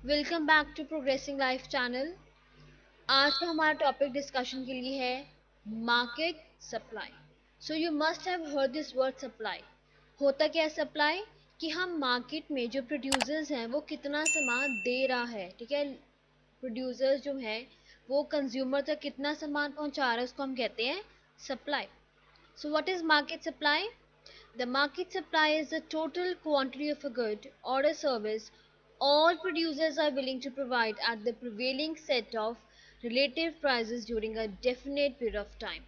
Welcome back to progressing life channel. आज का हमारा टॉपिक डिस्कशन के लिए है market supply. So you must have heard this word supply. होता क्या है सप्लाई? कि हम मार्केट में जो प्रोड्यूसर्स हैं वो कितना सामान दे रहा है, ठीक है। प्रोड्यूसर्स जो हैं वो कंज्यूमर तक कितना सामान पहुंचा रहा है उसको हम कहते हैं supply. So what is market supply? The market supply is the total quantity of a good or a service all producers are willing to provide at the prevailing set of relative prices during a definite period of time.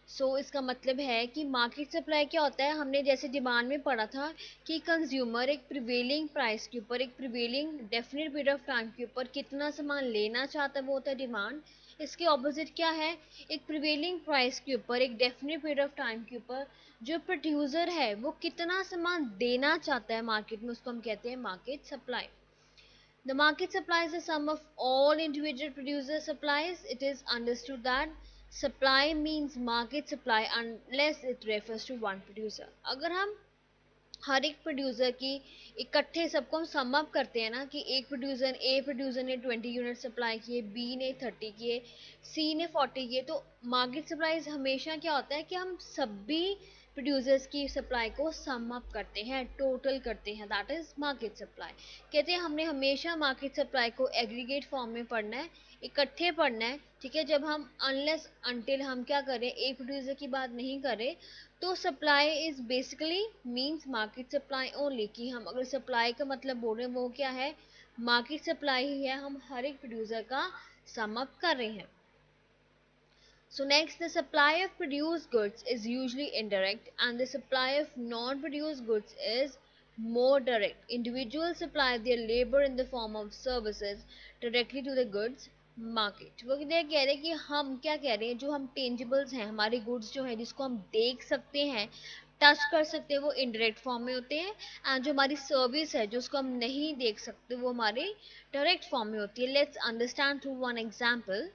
So इसका मतलब है कि market supply क्या होता है? हमने जैसे demand में पढ़ा था कि कंज्यूमर एक प्रिवेलिंग प्राइस के ऊपर, एक prevailing definite period of time के ऊपर कितना सामान लेना चाहता है, वो होता है डिमांड। इसके ऑपोजिट क्या है? एक प्रिवेलिंग प्राइस के ऊपर, एक डेफिनेट पीरियड ऑफ टाइम के ऊपर जो प्रोड्यूसर है वो कितना सामान देना चाहता है मार्केट में, उसको हम कहते हैं market supply. The market supply is the sum of all individual producer supplies. It is understood that supply means market supply unless it refers to one producer. अगर हम हर एक प्रोड्यूसर की इकट्ठे सबको हम सम अप करते हैं ना कि एक प्रोड्यूसर ने 20 यूनिट सप्लाई किए, बी ने 30 किए, सी ने 40 किए, तो मार्केट सप्लाई हमेशा क्या होता है कि हम सभी प्रोड्यूसर्स की सप्लाई को सम अप करते हैं, टोटल करते हैं, दैट इज मार्केट सप्लाई। कहते हैं हमने हमेशा मार्केट सप्लाई को एग्रीगेट फॉर्म में पढ़ना है, इकट्ठे पढ़ना है, ठीक है। जब हम अनलेस अनटिल हम क्या करें, एक प्रोड्यूसर की बात नहीं करें, तो supply is basically means market supply only. कि हम अगर सप्लाई का मतलब बोल रहे हैं वो क्या है, मार्केट सप्लाई ही है, हम हर एक प्रोड्यूसर का सम अप कर रहे हैं। So next, the supply of produced goods is usually indirect and the supply of non-produced goods is more direct. Individuals supply their labor in the form of services directly to the goods market. वो कह रहे हैं कि हम क्या कह रहे हैं, जो हम टेंजिबल्स हैं, हमारे गुड्स जो है जिसको हम देख सकते हैं, टच कर सकते हैं, वो इनडायरेक्ट फॉर्म में होते हैं। एंड जो हमारी सर्विस है जो उसको हम नहीं देख सकते, वो हमारे डायरेक्ट फॉर्म में होती है। Let's understand through one example.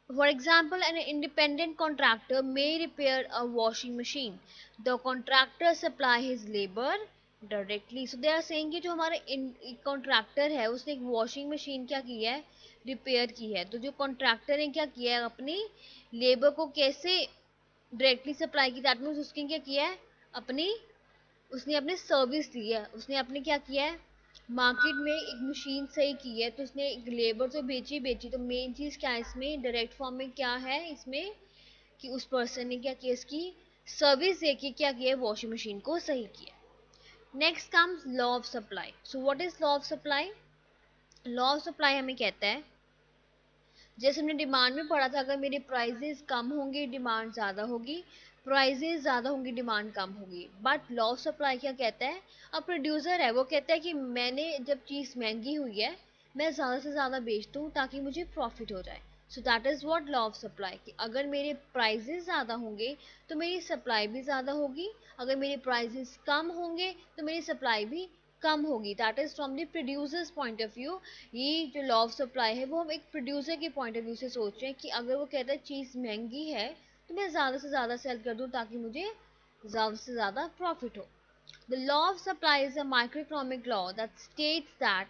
For example, an independent contractor may repair a washing machine. The contractor supply his labor directly. So they are saying कि जो हमारा कॉन्ट्रैक्टर है उसने एक वॉशिंग मशीन क्या की है, रिपेयर की है। तो जो कॉन्ट्रैक्टर ने क्या किया है, अपनी लेबर को कैसे डायरेक्टली सप्लाई की, दैट मीन्स उसने क्या किया है, अपनी उसने अपनी सर्विस दी है, उसने अपने क्या किया है, मार्केट में एक मशीन सही की है, तो उसने एक लेबर तो बेची। तो मेन चीज क्या है इसमें, डायरेक्ट फॉर्म में क्या है इसमें, कि उस पर्सन ने क्या किया, इसकी सर्विस दे के क्या किया, वॉशिंग मशीन को सही किया। Next comes law of supply. So what is law of supply? Law of supply हमें कहता है, जैसे हमने डिमांड में पढ़ा था, अगर मेरे प्राइजेस कम होंगे डिमांड ज़्यादा होगी, प्राइजेस ज़्यादा होंगी डिमांड कम होगी। बट लॉ ऑफ सप्लाई क्या कहता है, अब प्रोड्यूसर है वो कहता है कि मैंने जब चीज़ महंगी हुई है मैं ज़्यादा से ज़्यादा बेच दूँ ताकि मुझे प्रॉफिट हो जाए। So that is what law of supply, कि अगर मेरे प्राइजेस ज़्यादा होंगे तो मेरी सप्लाई भी ज़्यादा होगी, अगर मेरे प्राइजेस कम होंगे तो मेरी सप्लाई भी कम होगी। That is from the producers point of view. ये जो लॉ ऑफ सप्लाई है वो हम एक प्रोड्यूसर के पॉइंट ऑफ व्यू से सोच रहे हैं कि अगर वो कहता है चीज़ महंगी है तो मैं ज़्यादा से ज़्यादा सेल कर दूं ताकि मुझे ज़्यादा से ज़्यादा प्रॉफिट हो। The law of supply is a microeconomic law that states that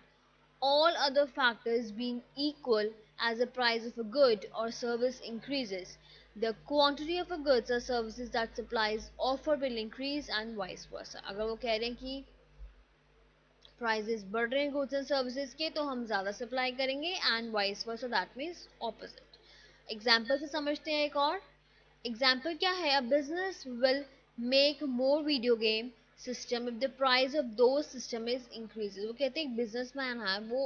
all other factors being equal, as the price of a good or service increases, the quantity of a goods or services that supplies offer will increase and vice versa। अगर वो कह रहे हैं कि prices बढ़ रहे हैं goods and services के तो हम ज़्यादा सप्लाई करेंगे, and vice versa, that means opposite. Example से समझते हैं एक और एग्जाम्पल क्या है, a business will make more video game system if the price of दो सिस्टम इज इंक्रीजेज। वो कहते हैं एक बिजनेसमैन है वो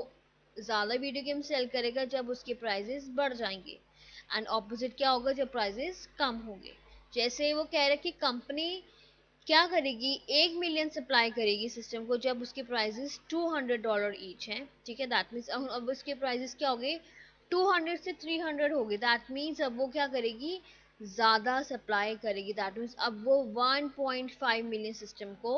ज़्यादा वीडियो गेम सेल करेगा जब उसके प्राइजेस बढ़ जाएंगे, एंड ऑपोजिट क्या होगा, जब प्राइजेस कम होंगे। जैसे वो कह रहे कि कंपनी क्या करेगी, 1 मिलियन सप्लाई करेगी सिस्टम को जब उसके प्राइजेस $200 ईच हैं, ठीक है। दैट मीन्स अब उसके प्राइजेस क्या हो गए, 200 से 300 हो गए। दैट मीन्स अब वो क्या करेगी, ज़्यादा सप्लाई करेगी। दैट मीन्स अब वो 1.5 मिलियन सिस्टम को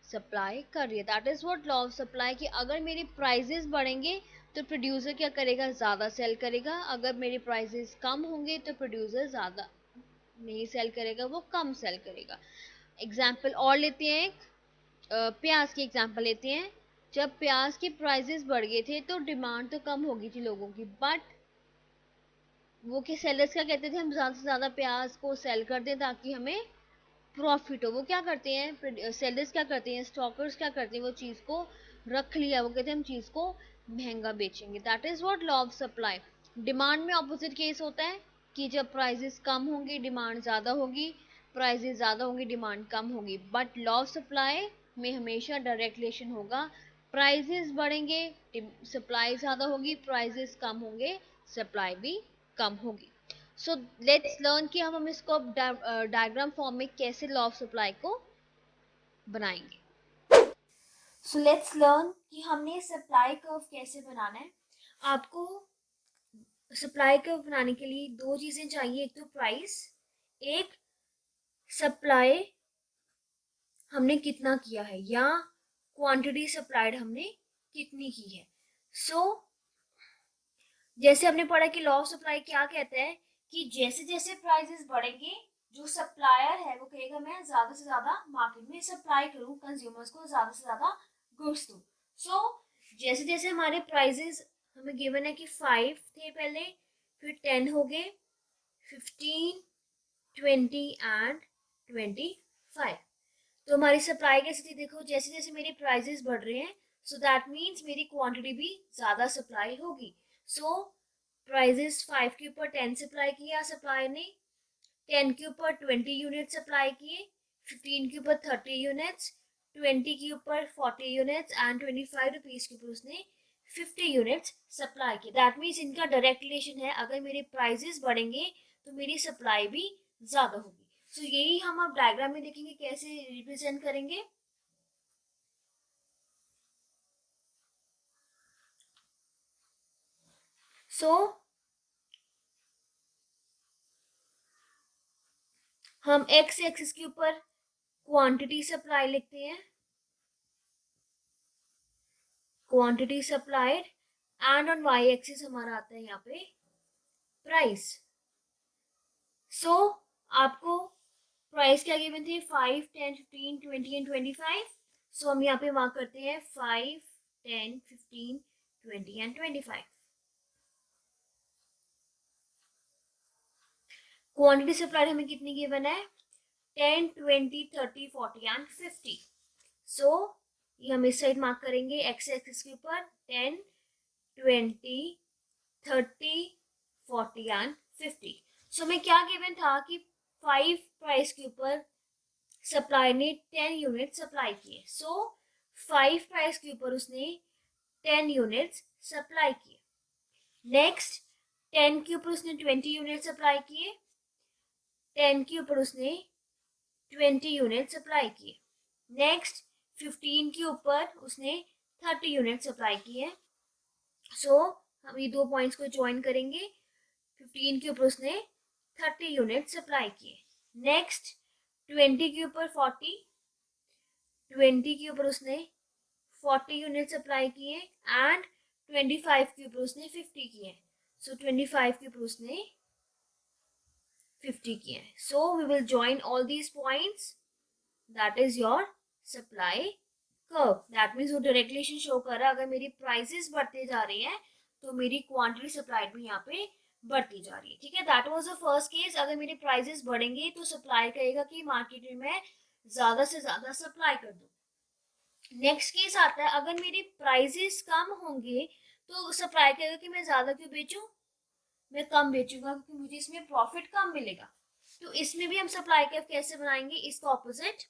सप्लाई कर रही है। That is what law of supply, कि अगर मेरे प्राइजेस बढ़ेंगे तो प्रोड्यूसर क्या करेगा, ज़्यादा सेल करेगा, अगर मेरे प्राइजेस कम होंगे तो प्रोड्यूसर ज़्यादा नहीं सेल करेगा, वो कम सेल करेगा। एग्जाम्पल और लेते हैं, एक प्याज की एग्जाम्पल लेते हैं, जब प्याज के प्राइसेस बढ़ गए थे तो डिमांड तो कम हो गई थी लोगों की, बट वो कि सेलर्स क्या कहते थे, हम ज़्यादा से ज़्यादा प्याज को सेल कर दें ताकि हमें प्रॉफिट हो। वो क्या करते हैं, सेलर्स क्या करते हैं, स्टॉकर्स क्या करते हैं, वो चीज़ को रख लिया, वो कहते हैं हम चीज़ को महंगा बेचेंगे। That is what law of supply. Demand में ऑपोजिट केस होता है कि जब प्राइसेस कम होंगी डिमांड ज़्यादा होगी, प्राइसेस ज़्यादा होंगी डिमांड कम होगी। बट लॉ ऑफ सप्लाई में हमेशा डायरेक्ट रिलेशन होगा, प्राइसेस बढ़ेंगे सप्लाई ज़्यादा होगी, प्राइसेस कम होंगे सप्लाई भी कम होगी। सो लेट्स लर्न कि हम इसको डायग्राम फॉर्म में कैसे लॉ ऑफ सप्लाई को बनाएंगे। सो लेट्स लर्न कि हमने सप्लाई कर्व कैसे बनाना है। आपको सप्लाई कर्व बनाने के लिए दो चीजें चाहिए, एक तो प्राइस, एक सप्लाई हमने कितना किया है या क्वांटिटी सप्लाइड हमने कितनी की है। सो जैसे हमने पढ़ा कि लॉ ऑफ सप्लाई क्या कहता है कि जैसे जैसे प्राइसेस बढ़ेंगे जो सप्लायर है वो कहेगा मैं ज्यादा से ज्यादा मार्केट में सप्लाई करूं, कंज्यूमर्स को ज्यादा से ज्यादा गुड्स दूं। सो जैसे जैसे हमारे प्राइसेस हमें गिवन है कि 5 थे पहले, फिर 10 हो गए, 15, 20 एंड 25। तो हमारी सप्लाई कैसी थी, देखो जैसे जैसे मेरे प्राइसेस बढ़ रहे हैं सो दैट मीन्स मेरी क्वांटिटी भी ज्यादा सप्लाई होगी। सो प्राइसेस 5 के ऊपर 10 सप्लाई किया सप्लाई ने, 10 के ऊपर 20 यूनिट सप्लाई किए, 15 के ऊपर 30 यूनिट्स, 20 के ऊपर 40 यूनिट्स एंड 25 रुपीज के ऊपर उसने 50 यूनिट्स सप्लाई की। दैट मीन्स इनका डायरेक्ट रिलेशन है, अगर मेरे प्राइसेस बढ़ेंगे तो मेरी सप्लाई भी ज्यादा होगी। सो यही हम अब डायग्राम में देखेंगे कैसे रिप्रेजेंट करेंगे। सो हम एक्स एक्सिस के ऊपर क्वांटिटी सप्लाई लिखते हैं, quantity supplied, and on Y axis हमारा आता है यहाँ पे प्राइस। सो आपको प्राइस क्या गिवन थे, 5, 10, 15, 20 एंड 25। सो हम यहाँ पे मार्क करते हैं 5, 10, 15, 20 एंड 25। क्वांटिटी सप्लाई हमें कितनी गिवन है, 10, 20, 30, 40 एंड 50। सो ये हम इस साइड मार्क करेंगे एक्स एक्सिस के ऊपर 10, 20, 30, 40 एंड 50। सो हमें क्या गिवन था कि 5 प्राइस के ऊपर सप्लाई ने 10 यूनिट सप्लाई किए। सो 5 प्राइस के ऊपर उसने 10 यूनिट्स सप्लाई किए। नेक्स्ट 10 के ऊपर उसने 20 यूनिट सप्लाई किए, 10 के ऊपर उसने 20 यूनिट सप्लाई किए। नेक्स्ट 15 के ऊपर उसने 30 यूनिट सप्लाई किए। सो हम ये दो पॉइंट्स को ज्वाइन करेंगे, 15 के ऊपर उसने 30 यूनिट सप्लाई किए। नेक्स्ट 20 के ऊपर 40, 20 के ऊपर उसने 40 यूनिट सप्लाई किए एंड 25 के ऊपर उसने 50 किए। सो 25 के ऊपर उसने 50 किए। So we will join all these points, that is your supply curve. That means वो डायरेक्ट रिलेशन शो कर रहा है, अगर मेरी प्राइसेस बढ़ते जा रही हैं तो मेरी क्वांटिटी सप्लाइड भी यहाँ पे बढ़ती जा रही है। ठीक है, that was the first case. अगर मेरे प्राइसेस बढ़ेंगे तो सप्लाई कहेगा कि मार्केट में मैं ज्यादा से ज्यादा सप्लाई कर दूं। नेक्स्ट केस आता है, अगर मेरे प्राइसेस कम होंगे तो सप्लाई कहेगा कि मैं ज्यादा क्यों बेचूं, मैं कम बेचूंगा क्योंकि मुझे इसमें प्रॉफिट कम मिलेगा। तो इसमें भी हम सप्लाई कर्व कैसे बनाएंगे, इसका ऑपोजिट।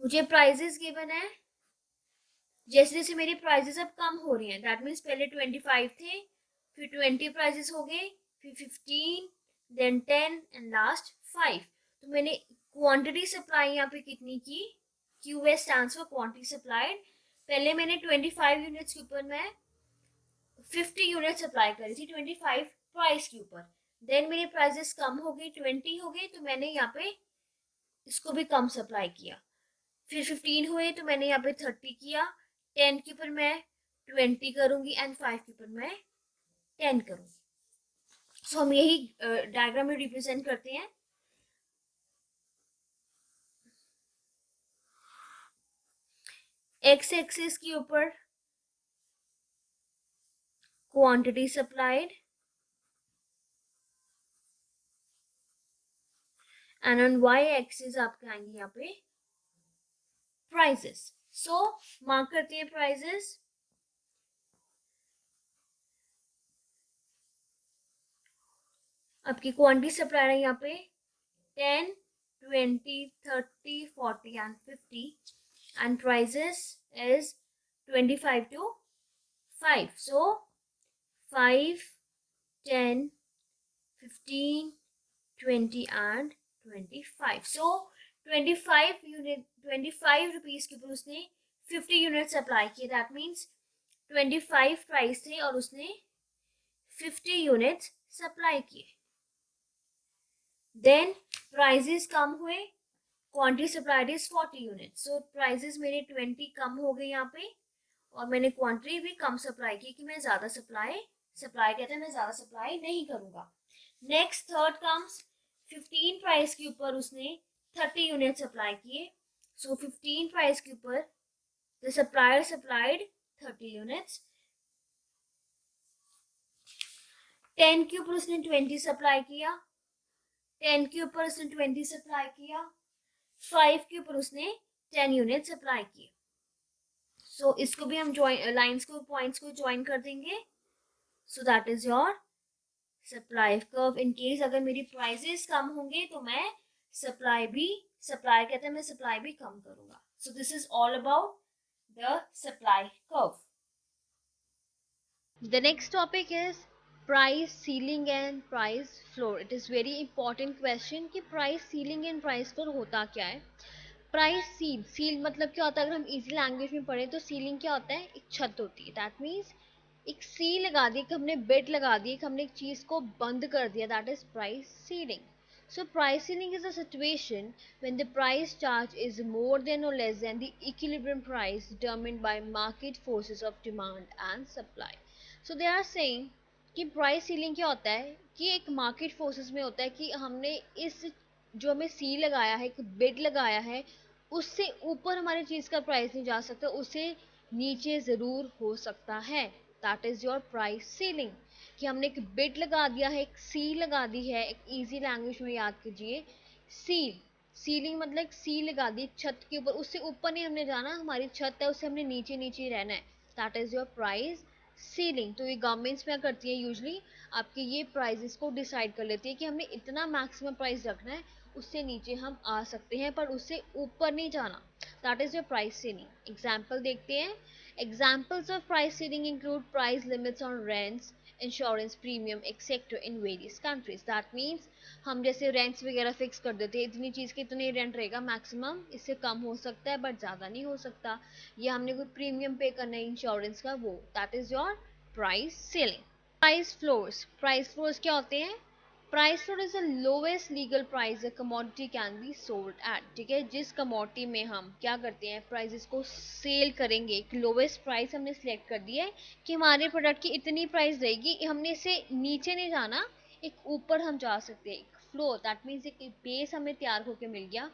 मुझे प्राइसेस गिवन है, जैसे जैसे मेरी प्राइसेस अब कम हो रही हैं, दैट मीन्स पहले 25 थे, फिर 20 प्राइसेस हो गए, फिर 15, देन 10 एंड लास्ट 5। तो मैंने क्वांटिटी सप्लाई यहाँ पे कितनी की, QS stands for quantity supplied. पहले मैंने 25 यूनिट्स के ऊपर मैं 50 यूनिट सप्लाई करी थी 25 प्राइस के ऊपर। देन मेरे प्राइसेस कम हो गई, 20 हो गए, तो मैंने यहाँ पे इसको भी कम सप्लाई किया। फिर 15 हुए तो मैंने यहाँ पे 30 किया, 10 के ऊपर मैं 20 करूंगी एंड 5 के ऊपर मैं 10 करूंगी। सो हम यही डायग्राम में रिप्रेजेंट करते हैं। एक्स एक्सिस के ऊपर quantity supplied and on Y axis आपके आएंगे यहाँ पे प्राइजेस. सो मार्क करते हैं प्राइजेस. आपकी क्वांटिटी सप्लाइड है यहाँ पे 10, 20, 30, 40 and 50 and prices is 25 to 5. So 5, 10, 15, 20 and 25. So 25 rupees के ऊपर उसने 50 यूनिट सप्लाई किए. दैट मीन्स 25 प्राइस थे और उसने 50 यूनिट्स सप्लाई किए. देन प्राइजेस कम हुए. Quantity supplied is 40 unit. So prices मेरे 20 कम हो गए यहाँ पे और मैंने क्वांटिटी भी कम सप्लाई की कि मैं ज्यादा सप्लाई कहते हैं मैं ज्यादा सप्लाई नहीं करूंगा. नेक्स्ट थर्ड कम्स 15 प्राइस के ऊपर उसने 30 यूनिट सप्लाई किए. सो 15 प्राइस के ऊपर द सप्लायर सप्लाइड 30 यूनिट्स. 10 के ऊपर उसने 20 सप्लाई किया. 10 के ऊपर उसने 20 सप्लाई किया. 5 के ऊपर उसने 10 यूनिट सप्लाई किए. सो इसको भी हम लाइंस को पॉइंट्स को ज्वाइन कर देंगे. So that is your supply curve. In case अगर मेरी प्राइसेस कम होंगे तो मैं सप्लाई कहते हैं मैं सप्लाई भी कम करूंगा. So this is all about the supply curve. The next topic is price ceiling and price floor. It is very important question कि price ceiling and price floor होता क्या है. प्राइस सील मतलब क्या होता है. अगर हम इजी लैंग्वेज में पढ़े तो सीलिंग क्या होता है. एक छत होती है. दैट मीन्स एक सील लगा दी, कि हमने बेड लगा दी, कि हमने एक चीज को बंद कर दिया. That is price ceiling. So price ceiling is a situation when the price charge is more than or less than the equilibrium price determined by market forces of demand and supply. So they are saying कि price ceiling क्या होता है कि एक market forces में होता है कि हमने इस जो हमें सील लगाया है, एक बिड लगाया है, उससे ऊपर हमारी चीज का प्राइस नहीं जा सकता, उससे नीचे जरूर हो सकता है. That is your price ceiling. कि हमने एक बिड लगा दिया है, एक सील लगा दी है. एक इजी लैंग्वेज में याद कीजिए, सील सीलिंग मतलब एक सील लगा दी छत के ऊपर, उससे ऊपर नहीं हमने जाना. हमारी छत है उससे हमने नीचे नीचे ही रहना है. That is your price ceiling. तो ये गवर्नमेंट्स क्या करती है यूजली, आपके ये प्राइजेस को डिसाइड कर लेती है कि हमने इतना मैक्सिमम प्राइस रखना है, उससे नीचे हम आ सकते हैं पर उससे ऊपर नहीं जाना. That is your price ceiling. Example देखते हैं. Examples of price ceiling include price limits on rents, insurance premium etcetera in various countries. That means हम जैसे रेंट्स वगैरह फिक्स कर देते हैं, इतनी चीज के इतने रेंट रहेगा मैक्सिमम, इससे कम हो सकता है बट ज्यादा नहीं हो सकता. या हमने कोई प्रीमियम पे करना है इंश्योरेंस का, वो that is your price selling. Price floors क्या होते हैं. Price floor is the lowest legal price a commodity can be sold at. ठीक है, जिस कमोडिटी में हम क्या करते हैं प्राइसेस को सेल करेंगे, एक लोएस्ट प्राइस हमने सिलेक्ट कर दिया है कि हमारे प्रोडक्ट की इतनी प्राइस रहेगी, हमने इसे नीचे नहीं जाना, एक ऊपर हम जा सकते हैं. एक फ्लोर दैट मीन्स एक बेस हमें तैयार होकर मिल गया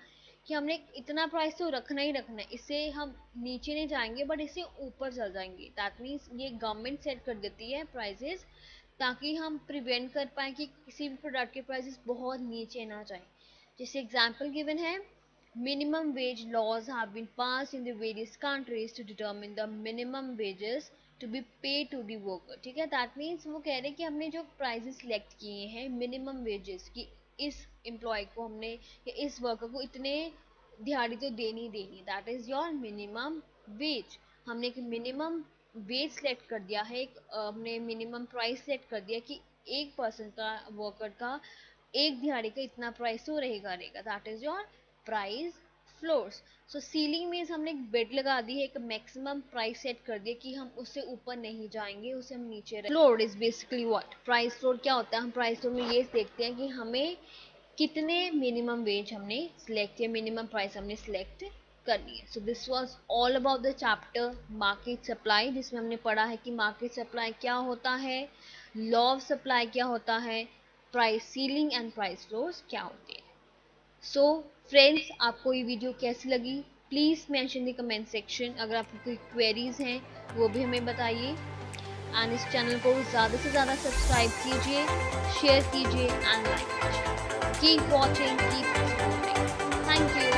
कि हमने इतना प्राइस तो रखना ही रखना है, इससे हम नीचे नहीं जाएंगे बट इससे ऊपर चल जाएंगे. दैट मीन्स ये गवर्नमेंट सेट कर देती है प्राइसेस, ताकि हम प्रिवेंट कर पाए कि किसी भी प्रोडक्ट के प्राइसेस बहुत नीचे ना जाए. जैसे एग्जांपल गिवन है, minimum wage laws have been passed in the various countries to determine the minimum wages to be paid to the worker. ठीक है, दैट मीन्स वो कह रहे हैं कि हमने जो प्राइजेस सिलेक्ट किए हैं मिनिमम वेजेस की, इस एम्प्लॉय को हमने या इस वर्कर को इतने दिहाड़ी तो देनी देनी. That is your minimum wage. हमने एक मिनिमम वेज सेलेक्ट कर दिया है, एक हमने मिनिमम प्राइस सेलेक्ट कर दिया कि एक पर्सन का वर्कर का एक दिहाड़ी का इतना प्राइस तो रहेगा. That is your price floors. So ceiling means हमने एक बेड लगा दी है, एक मैक्सिमम प्राइस सेट कर दिया कि हम उससे ऊपर नहीं जाएंगे, उससे हम नीचे. Floor is basically what. Price floor क्या होता है. हम प्राइस फ्लोर में ये देखते हैं कि हमें कितने मिनिमम वेज हमने सिलेक्ट किया, मिनिमम प्राइस हमने सिलेक्ट करनी है. So this was all about the chapter market supply, जिसमें हमने पढ़ा है कि मार्केट सप्लाई क्या होता है, लॉ ऑफ सप्लाई क्या होता है, price ceiling and price floors क्या होते हैं. सो फ्रेंड्स, आपको ये वीडियो कैसी लगी please mention the comment section. अगर आपकी कोई क्वेरीज हैं वो भी हमें बताइए, एंड इस चैनल को ज़्यादा से ज़्यादा सब्सक्राइब कीजिए, शेयर कीजिए एंड लाइक कीजिए। Keep watching, keep supporting. Thank you.